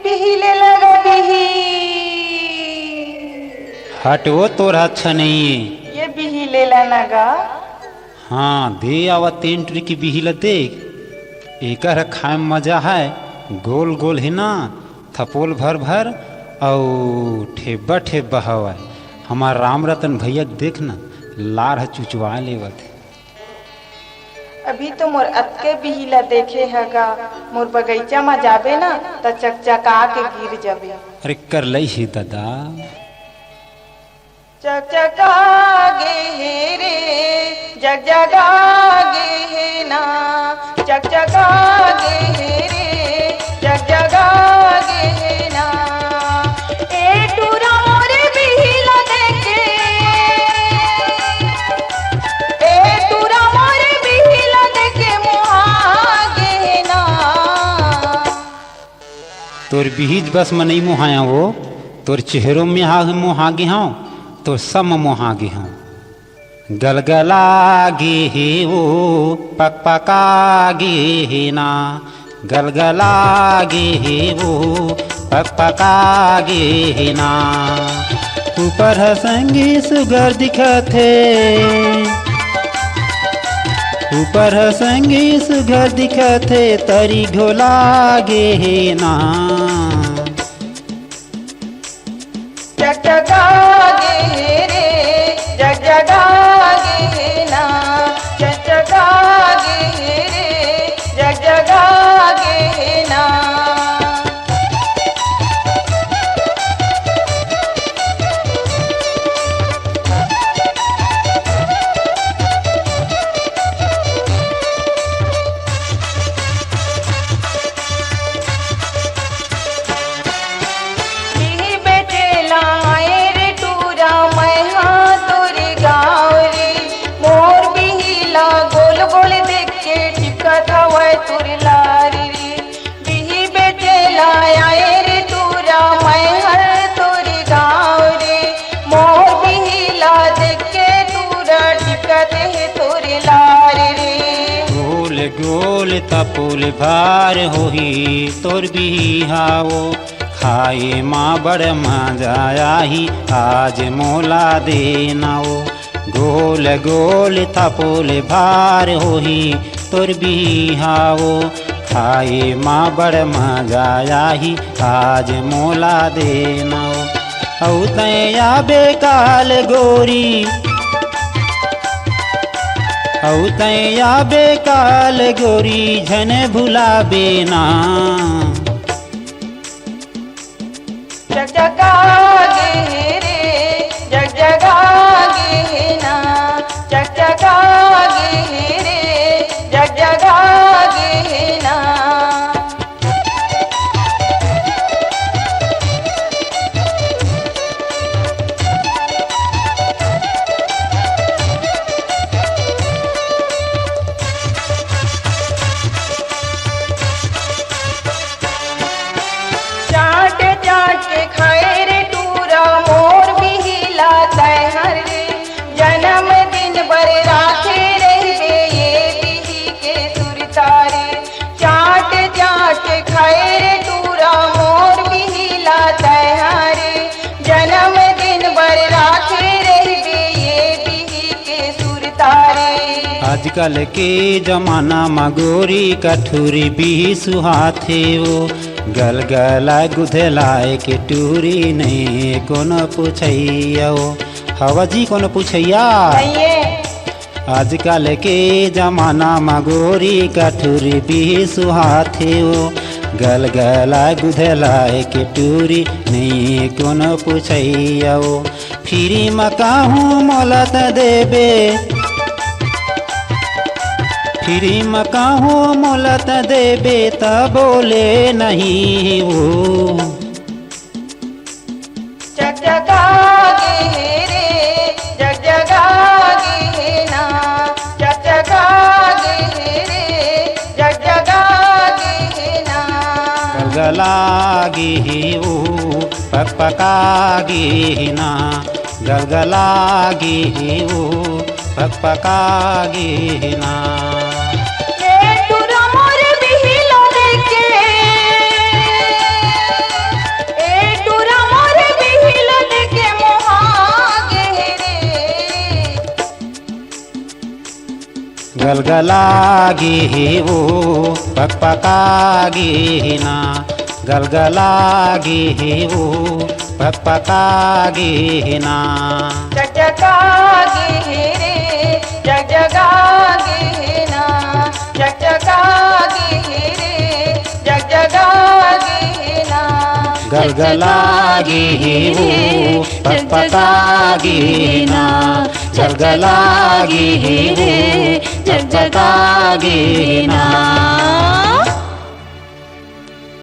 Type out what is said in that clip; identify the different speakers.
Speaker 1: बिहिले लगा बिही।
Speaker 2: हट वो तोरा अच्छा नहीं है।
Speaker 1: ये बिहिले लगा।
Speaker 2: हाँ दे आवा 3 टुरी की बिहिला देख। एकर खाए में मजा है। गोल गोल है ना, थपोल भर भर और ठेबा ठेबा हवा। हमार राम रतन भैया देखना लार चुचवा लेवत।
Speaker 1: अभी तो मोर अतके बिहिला देखे हैगा। मोर बगीचा में जाबे ना तो चकचका के गिर जाबे।
Speaker 2: अरे कर लई ही दादा।
Speaker 1: चकचका गे हे रे जगजगा गे हे ना। चकचका गे हे रे जगजगा गे हे ना। ए टूरा मोरे बिहिला देखे। ए टूरा मोरे बिहिला देखे मुहा गे ना।
Speaker 2: तोर बीज बस में नहीं मुहाया वो, तोर चेहरों में मुहागे हाँ, तो सब मुहागे हाँ। गलगला गे हे वो पकपका गे ना। गलगला गे हे वो पकपका गे ना। ऊपर हसंगी सुगर दिखत है। ऊपर हसंगी सुगर दिखत है तरी घोला गे हे ना।
Speaker 1: चकचका गे हे रे जगजगा गे हे ना। चकचका गे हे रे जगजगा गे हे ना। बिही बेटेला आए रे टूरा मैं हाँ तोरे गाँव रे। मोर बिहिला गोल गोल देख के टिपकत हवै तोरे लारी रे। बिही बेटेला आए रे टूरा मैं हर तोरे गाँव रे। मोर बिहिला देख के टूरा टिपकत है तोरे लारी रे।
Speaker 2: गोल गोल तपोल भार होही तोर बिहाओ। खाए माँ बड़ मजा आई आज मोला देनाओ। गोल गोल थपोल भार होही तोर बिहाओ। खाए माँ बड़ मजा आई आज मोला देनाओ। औ तैया बेकाल गोरी। औ तैया बेकाल गोरी झन भुलाबे ना।
Speaker 1: जगजगा गे हे रे जगजगा गे हे ना। जगजगा गे हे रे जगजगा गे हे ना। चाट चाट के खाए रे टूरा मोर बिहिला तैहर रे। जन्मदिन बर राखे रहबे ये बिही के सुरतारे। चाट चाट के खाए रे टूरा मोर बिहिला तैहर रे। जन्मदिन बर राखे रहबे ये बिही के सुरतारे।
Speaker 2: आजकल के जमाना मगोरी कठुरी भी सुहाथे वो। गलगला गुधलाए के टूरी नहीं कोनो पूछैया वो। हवा जी कोनो पूछैया। आजकल के जमाना मगोरी कठुरी भी सुहाथे वो। गलगला गुधलाए के टूरी नहीं कोनो पूछैया वो। फिरी मकाहूँ मोलत देबे। फिरी मकाहूँ मोलत देबे त बोले नहीं वो।
Speaker 1: जगजगा गे हे रे जगजगा गे हे ना। जगजगा गे हे रे जगजगा गे हे ना।
Speaker 2: गलगला गे हे वो पकपका गे ना। गलगला गे हे वो पकपका गे ना।
Speaker 1: ए टूरा मोरे बिहिला देखे।
Speaker 2: गलगलागी वो पकपकागी ना, गलगलागी वो पकपकागी ना।
Speaker 1: जगजगागी रे जगजगागी ना, जगजगागी रे जगजगागी ना।
Speaker 2: गलगलागी वो पकपकागी ना, गलगलागी वो पकपकागी ना।